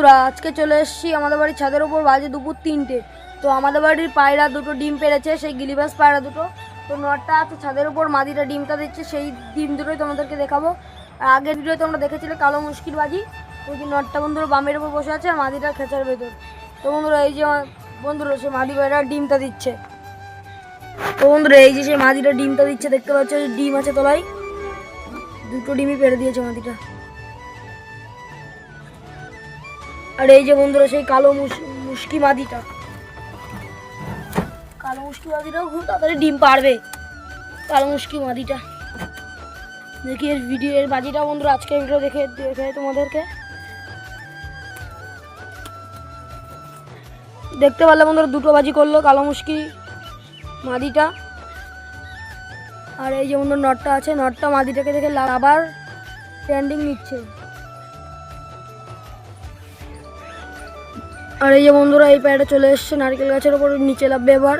বন্ধুরা আজকে চলে এসেছি আমাদের বাড়ির ছাদের উপর। বাজে দুপুর 3টে। তো আমাদের বাড়ির পায়রা দুটো ডিম পেড়েছে, সেই গিলিবাস পায়রা দুটো। তো নটটা আছে ছাদের উপর, মাদিটা ডিমটা দিচ্ছে, সেই ডিম দুটোই তোমাদেরকে দেখাবো। আর আগের ভিডিও তোমরা দেখেছিলে কালো মুশকিল বাজি, ওই যে নটটা বন্ধুরা বামের উপর বসে আছে আর মাদিটা খেঁচার ভেতর। তো বন্ধুরা এই যে বন্ধুরা সে মাদি পায়রা ডিমটা দিচ্ছে। তো বন্ধুরা এই যে সে মাদিটা ডিমটা দিচ্ছে, দেখতে পাচ্ছ ডিম আছে তলায়, দুটো ডিমই পেড়ে দিয়েছে মাদিটা। আর এই যে বন্ধুরা সেই কালো মুশকি মাদিটাও খুব তাড়াতাড়ি ডিম পারবে। কালো মুশকি মাদিটা দেখি এর ভিডিও, এর বাজিটা বন্ধুরা আজকের ভিডিও দেখে তোমাদেরকে দেখতে পারলে বন্ধুরা দুটো বাজি করলো কালো মুশকি মাদিটা। আর এই যে বন্ধুরা নটটা আছে, নটটা মাদিটাকে দেখে আবার স্ট্যান্ডিং নিচ্ছে। আর এই যে বন্ধুরা এই পায়রাটা চলে এসছে নারকেল গাছের উপর, নিচে লাভবে এবার।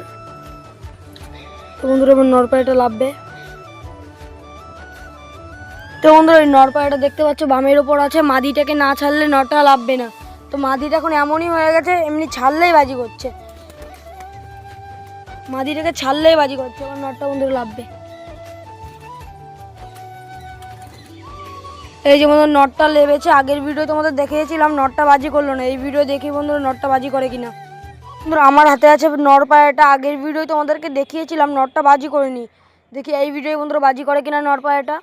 তো বন্ধুরা এবার নর পায়রাটা লাভবে। তো বন্ধুরা এই নর পায়রাটা দেখতে পাচ্ছ বামের ওপর আছে, মাদিটাকে না ছাড়লে নরটা লাভবে না। তো মাদিটা এখন এমনই হয়ে গেছে, এমনি ছাড়লেই বাজি করছে, মাদিটাকে ছাড়লেই বাজি করছে। এবার নরটা বন্ধুরা লাভবে। এই যে বন্ধুরা নটটা লেবেছে, আগের ভিডিও তোমাদের দেখিয়েছিলাম নটটা বাজি করলো না। এই ভিডিও দেখি বন্ধুরা নটটা বাজি করে কিনা। বন্ধুরা আমার হাতে আছে নর পায়রাটা, আগের ভিডিও তোমাদেরকে দেখিয়েছিলাম নটটা বাজি করেনি, দেখি এই ভিডিও বন্ধুরা বাজি করে কিনা নর পায়রাটা।